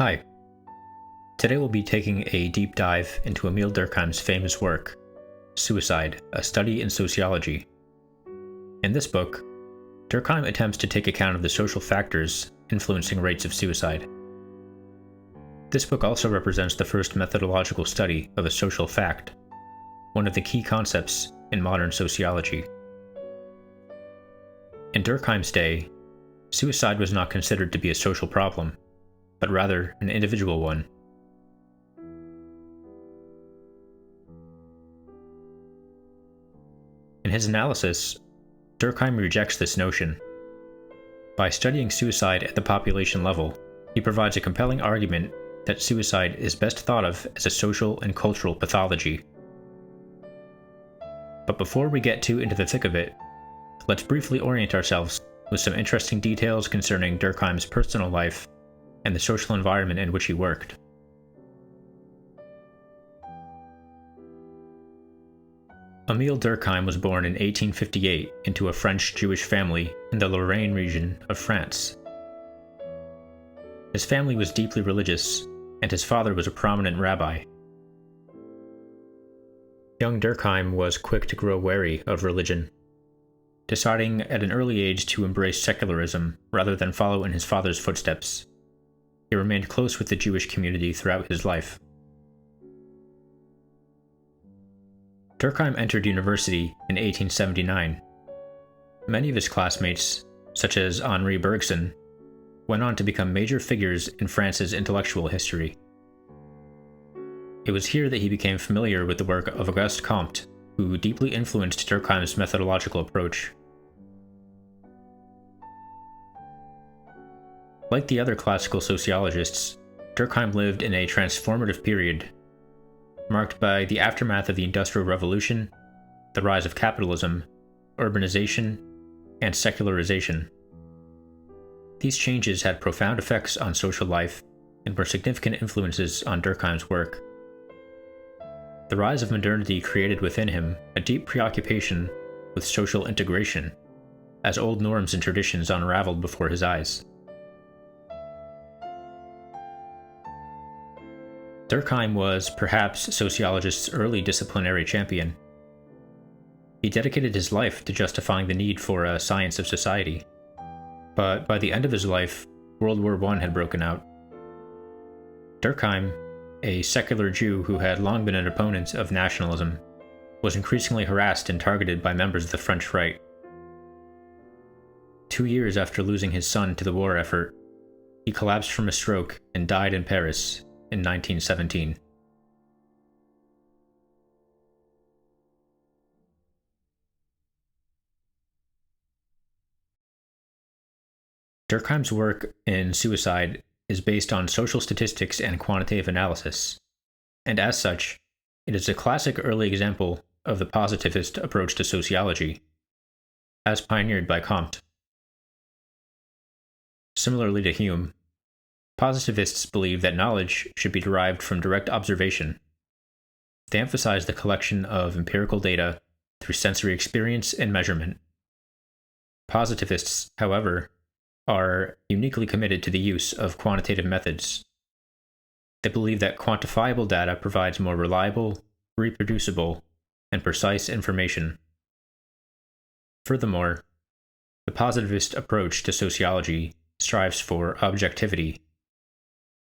Hi. Today we'll be taking a deep dive into Emile Durkheim's famous work, Suicide: A Study in Sociology. In this book, Durkheim attempts to take account of the social factors influencing rates of suicide. This book also represents the first methodological study of a social fact, one of the key concepts in modern sociology. In Durkheim's day, suicide was not considered to be a social problem, but rather an individual one. In his analysis, Durkheim rejects this notion. By studying suicide at the population level, he provides a compelling argument that suicide is best thought of as a social and cultural pathology. But before we get too into the thick of it, let's briefly orient ourselves with some interesting details concerning Durkheim's personal life and the social environment in which he worked. Emile Durkheim was born in 1858 into a French Jewish family in the Lorraine region of France. His family was deeply religious, and his father was a prominent rabbi. Young Durkheim was quick to grow wary of religion, deciding at an early age to embrace secularism rather than follow in his father's footsteps. He remained close with the Jewish community throughout his life. Durkheim entered university in 1879. Many of his classmates, such as Henri Bergson, went on to become major figures in France's intellectual history. It was here that he became familiar with the work of Auguste Comte, who deeply influenced Durkheim's methodological approach. Like the other classical sociologists, Durkheim lived in a transformative period marked by the aftermath of the Industrial Revolution, the rise of capitalism, urbanization, and secularization. These changes had profound effects on social life and were significant influences on Durkheim's work. The rise of modernity created within him a deep preoccupation with social integration, as old norms and traditions unraveled before his eyes. Durkheim was perhaps sociologists' early disciplinary champion. He dedicated his life to justifying the need for a science of society. But by the end of his life, World War I had broken out. Durkheim, a secular Jew who had long been an opponent of nationalism, was increasingly harassed and targeted by members of the French right. 2 years after losing his son to the war effort, he collapsed from a stroke and died in Paris in 1917. Durkheim's work in suicide is based on social statistics and quantitative analysis, and as such, it is a classic early example of the positivist approach to sociology, as pioneered by Comte. Similarly to Hume, positivists believe that knowledge should be derived from direct observation. They emphasize the collection of empirical data through sensory experience and measurement. Positivists, however, are uniquely committed to the use of quantitative methods. They believe that quantifiable data provides more reliable, reproducible, and precise information. Furthermore, the positivist approach to sociology strives for objectivity,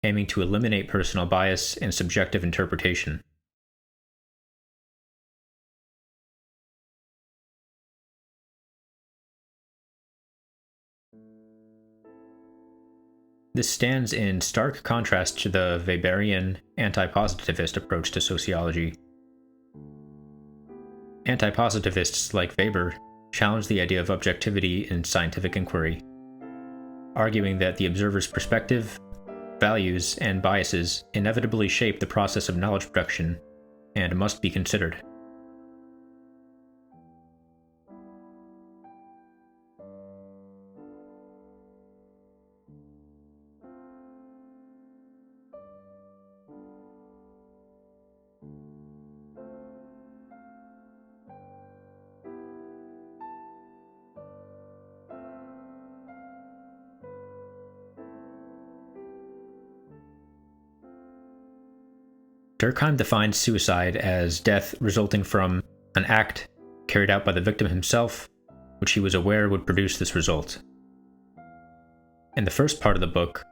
aiming to eliminate personal bias and subjective interpretation. This stands in stark contrast to the Weberian anti-positivist approach to sociology. Anti-positivists like Weber challenge the idea of objectivity in scientific inquiry, arguing that the observer's perspective, values, and biases inevitably shape the process of knowledge production and must be considered. Durkheim defines suicide as death resulting from an act carried out by the victim himself, which he was aware would produce this result. In the first part of the book,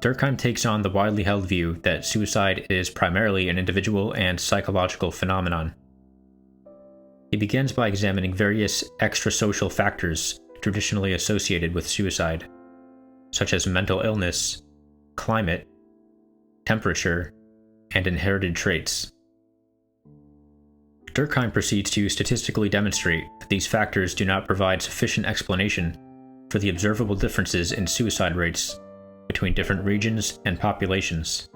Durkheim takes on the widely held view that suicide is primarily an individual and psychological phenomenon. He begins by examining various extrasocial factors traditionally associated with suicide, such as mental illness, climate, temperature, and inherited traits. Durkheim proceeds to statistically demonstrate that these factors do not provide sufficient explanation for the observable differences in suicide rates between different regions and populations.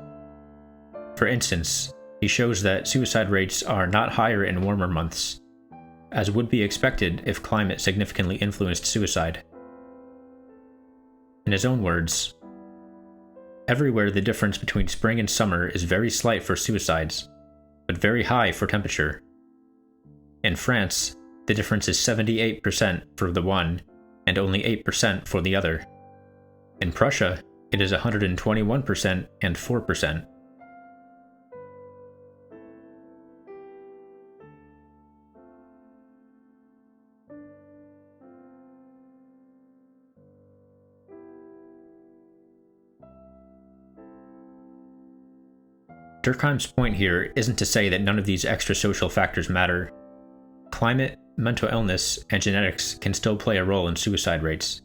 For instance, he shows that suicide rates are not higher in warmer months, as would be expected if climate significantly influenced suicide. In his own words, "Everywhere the difference between spring and summer is very slight for suicides, but very high for temperature. In France, the difference is 78% for the one and only 8% for the other. In Prussia, it is 121% and 4%. Durkheim's point here isn't to say that none of these extrasocial factors matter. Climate, mental illness, and genetics can still play a role in suicide rates.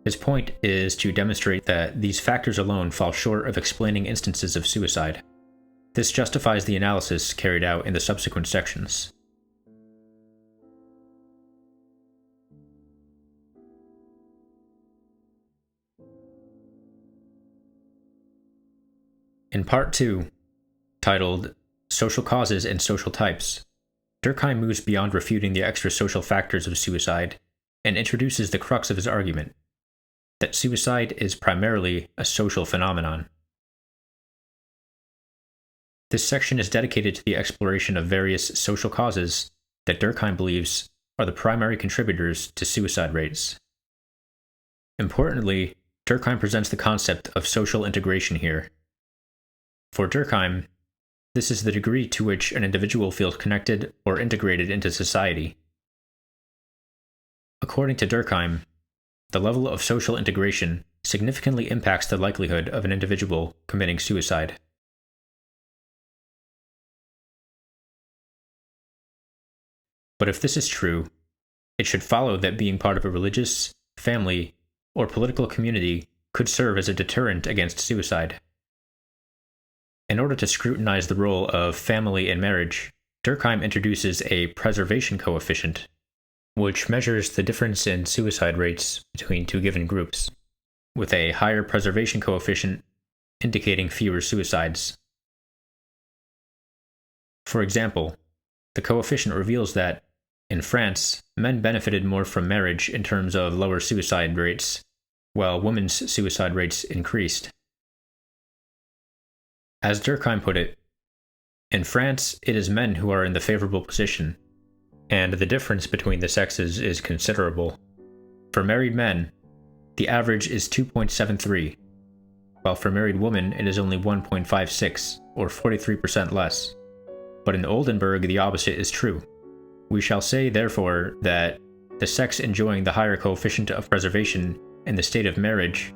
His point is to demonstrate that these factors alone fall short of explaining instances of suicide. This justifies the analysis carried out in the subsequent sections. In Part 2, titled Social Causes and Social Types, Durkheim moves beyond refuting the extrasocial factors of suicide and introduces the crux of his argument, that suicide is primarily a social phenomenon. This section is dedicated to the exploration of various social causes that Durkheim believes are the primary contributors to suicide rates. Importantly, Durkheim presents the concept of social integration here. For Durkheim, this is the degree to which an individual feels connected or integrated into society. According to Durkheim, the level of social integration significantly impacts the likelihood of an individual committing suicide. But if this is true, it should follow that being part of a religious, family, or political community could serve as a deterrent against suicide. In order to scrutinize the role of family in marriage, Durkheim introduces a preservation coefficient, which measures the difference in suicide rates between two given groups, with a higher preservation coefficient indicating fewer suicides. For example, the coefficient reveals that, in France, men benefited more from marriage in terms of lower suicide rates, while women's suicide rates increased. As Durkheim put it, in France, it is men who are in the favorable position, and the difference between the sexes is considerable. For married men, the average is 2.73, while for married women it is only 1.56, or 43% less. But in Oldenburg, the opposite is true. We shall say, therefore, that the sex enjoying the higher coefficient of preservation in the state of marriage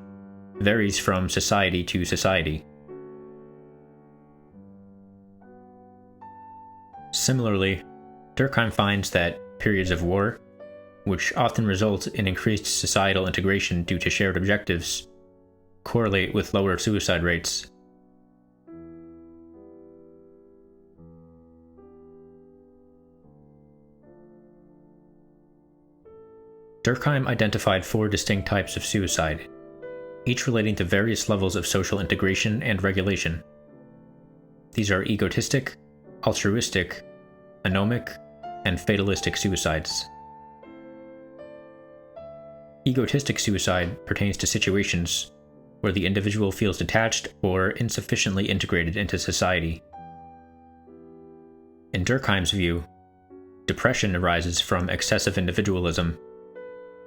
varies from society to society. Similarly, Durkheim finds that periods of war, which often result in increased societal integration due to shared objectives, correlate with lower suicide rates. Durkheim identified 4 distinct types of suicide, each relating to various levels of social integration and regulation. These are egotistic, altruistic, anomic, and fatalistic suicides. Egotistic suicide pertains to situations where the individual feels detached or insufficiently integrated into society. In Durkheim's view, depression arises from excessive individualism.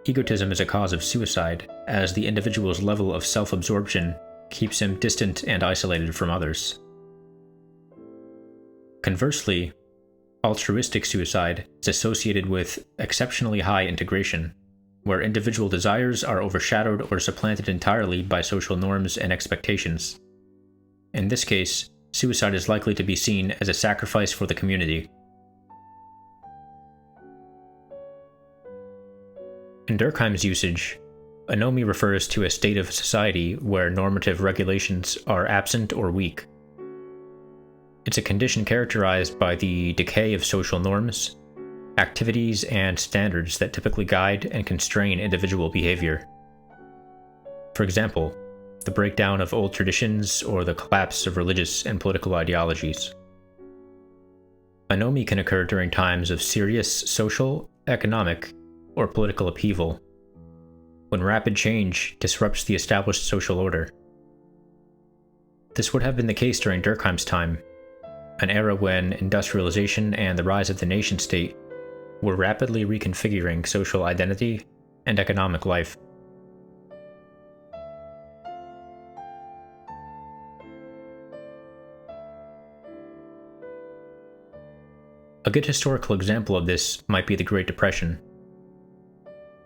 Egotism is a cause of suicide, as the individual's level of self-absorption keeps him distant and isolated from others. Conversely, altruistic suicide is associated with exceptionally high integration, where individual desires are overshadowed or supplanted entirely by social norms and expectations. In this case, suicide is likely to be seen as a sacrifice for the community. In Durkheim's usage, anomie refers to a state of society where normative regulations are absent or weak. It's a condition characterized by the decay of social norms, activities, and standards that typically guide and constrain individual behavior. For example, the breakdown of old traditions or the collapse of religious and political ideologies. Anomie can occur during times of serious social, economic, or political upheaval, when rapid change disrupts the established social order. This would have been the case during Durkheim's time, an era when industrialization and the rise of the nation-state were rapidly reconfiguring social identity and economic life. A good historical example of this might be the Great Depression.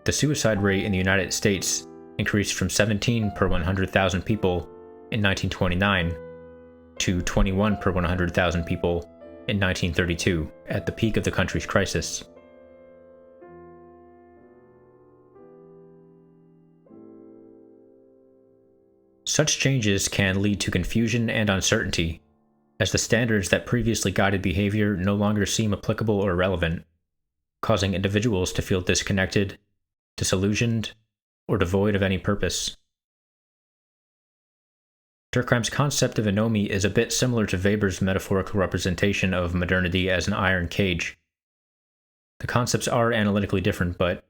The suicide rate in the United States increased from 17 per 100,000 people in 1929 to 21 per 100,000 people in 1932, at the peak of the country's crisis. Such changes can lead to confusion and uncertainty, as the standards that previously guided behavior no longer seem applicable or relevant, causing individuals to feel disconnected, disillusioned, or devoid of any purpose. Durkheim's concept of anomie is a bit similar to Weber's metaphorical representation of modernity as an iron cage. The concepts are analytically different, but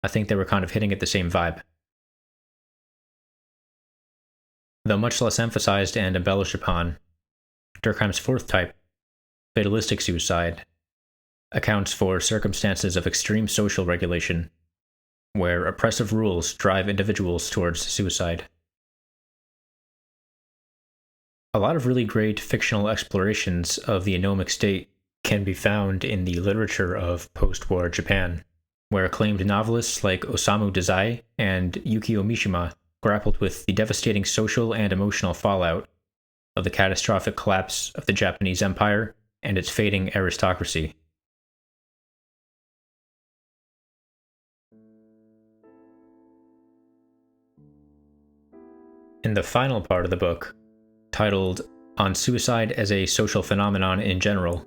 I think they were kind of hitting at the same vibe. Though much less emphasized and embellished upon, Durkheim's fourth type, fatalistic suicide, accounts for circumstances of extreme social regulation, where oppressive rules drive individuals towards suicide. A lot of really great fictional explorations of the anomic state can be found in the literature of post-war Japan, where acclaimed novelists like Osamu Dazai and Yukio Mishima grappled with the devastating social and emotional fallout of the catastrophic collapse of the Japanese Empire and its fading aristocracy. In the final part of the book, titled On Suicide as a Social Phenomenon in General,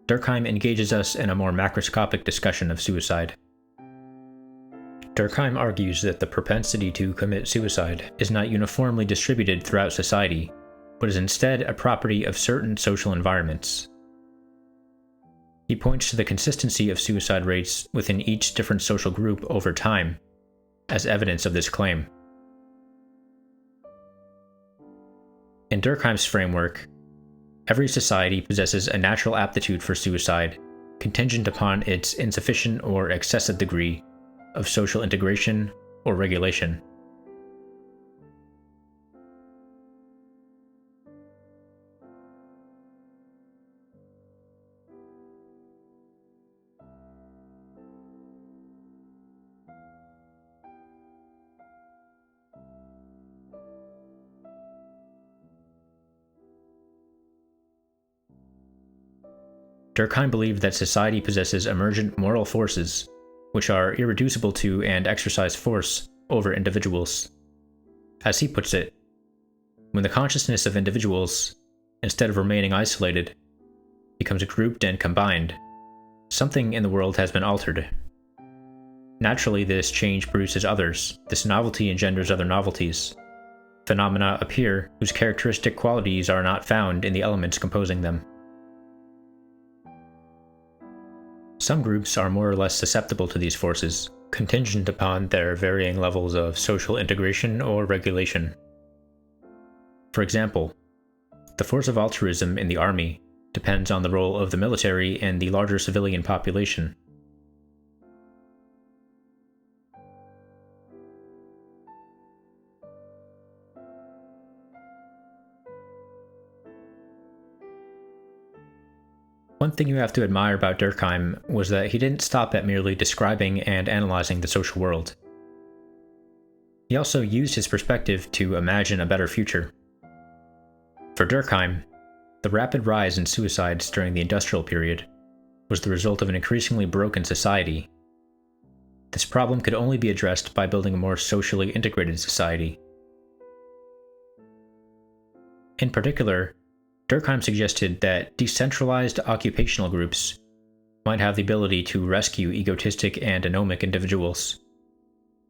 Durkheim engages us in a more macroscopic discussion of suicide. Durkheim argues that the propensity to commit suicide is not uniformly distributed throughout society, but is instead a property of certain social environments. He points to the consistency of suicide rates within each different social group over time as evidence of this claim. In Durkheim's framework, every society possesses a natural aptitude for suicide, contingent upon its insufficient or excessive degree of social integration or regulation. Durkheim believed that society possesses emergent moral forces, which are irreducible to and exercise force over individuals. As he puts it, when the consciousness of individuals, instead of remaining isolated, becomes grouped and combined, something in the world has been altered. Naturally, this change produces others. This novelty engenders other novelties. Phenomena appear whose characteristic qualities are not found in the elements composing them. Some groups are more or less susceptible to these forces, contingent upon their varying levels of social integration or regulation. For example, the force of altruism in the army depends on the role of the military in the larger civilian population. One thing you have to admire about Durkheim was that he didn't stop at merely describing and analyzing the social world. He also used his perspective to imagine a better future. For Durkheim, the rapid rise in suicides during the industrial period was the result of an increasingly broken society. This problem could only be addressed by building a more socially integrated society. In particular, Durkheim suggested that decentralized occupational groups might have the ability to rescue egotistic and anomic individuals.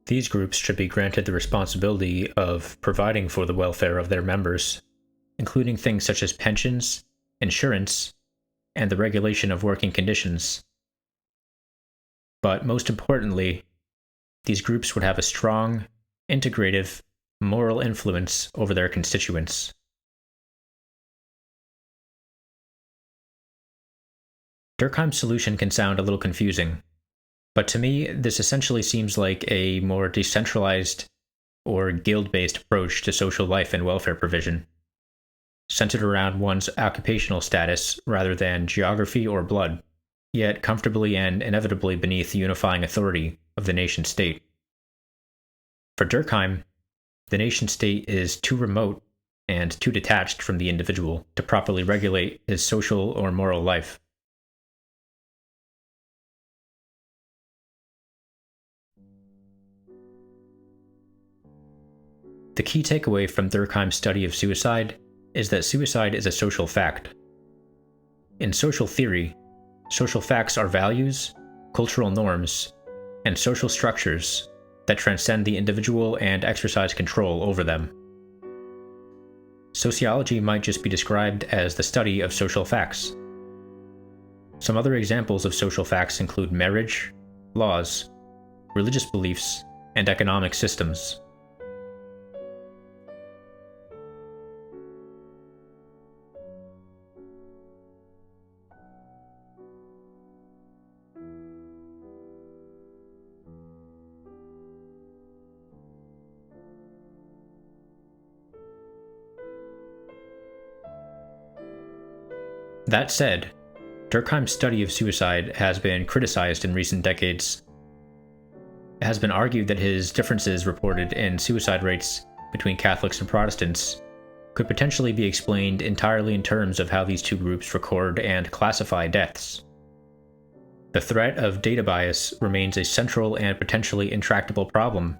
These groups should be granted the responsibility of providing for the welfare of their members, including things such as pensions, insurance, and the regulation of working conditions. But most importantly, these groups would have a strong, integrative, moral influence over their constituents. Durkheim's solution can sound a little confusing, but to me, this essentially seems like a more decentralized or guild-based approach to social life and welfare provision, centered around one's occupational status rather than geography or blood, yet comfortably and inevitably beneath the unifying authority of the nation-state. For Durkheim, the nation-state is too remote and too detached from the individual to properly regulate his social or moral life. The key takeaway from Durkheim's study of suicide is that suicide is a social fact. In social theory, social facts are values, cultural norms, and social structures that transcend the individual and exercise control over them. Sociology might just be described as the study of social facts. Some other examples of social facts include marriage, laws, religious beliefs, and economic systems. That said, Durkheim's study of suicide has been criticized in recent decades. It has been argued that his differences reported in suicide rates between Catholics and Protestants could potentially be explained entirely in terms of how these two groups record and classify deaths. The threat of data bias remains a central and potentially intractable problem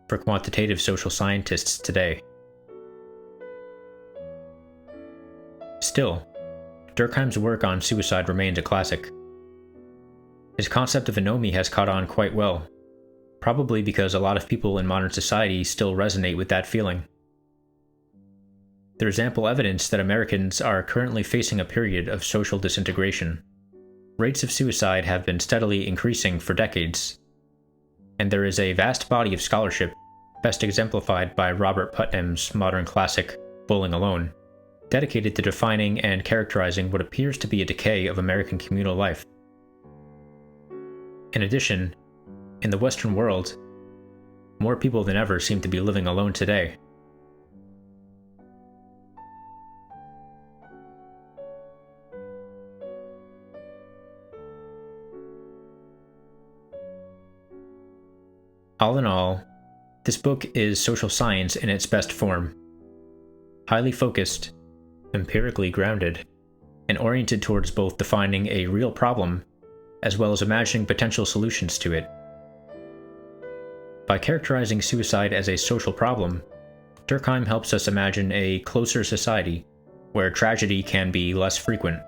for quantitative social scientists today. Still, Durkheim's work on suicide remains a classic. His concept of anomie has caught on quite well, probably because a lot of people in modern society still resonate with that feeling. There is ample evidence that Americans are currently facing a period of social disintegration. Rates of suicide have been steadily increasing for decades, and there is a vast body of scholarship, best exemplified by Robert Putnam's modern classic, Bowling Alone, dedicated to defining and characterizing what appears to be a decay of American communal life. In addition, in the Western world, more people than ever seem to be living alone today. All in all, this book is social science in its best form. Highly focused, empirically grounded, and oriented towards both defining a real problem as well as imagining potential solutions to it. By characterizing suicide as a social problem, Durkheim helps us imagine a closer society where tragedy can be less frequent.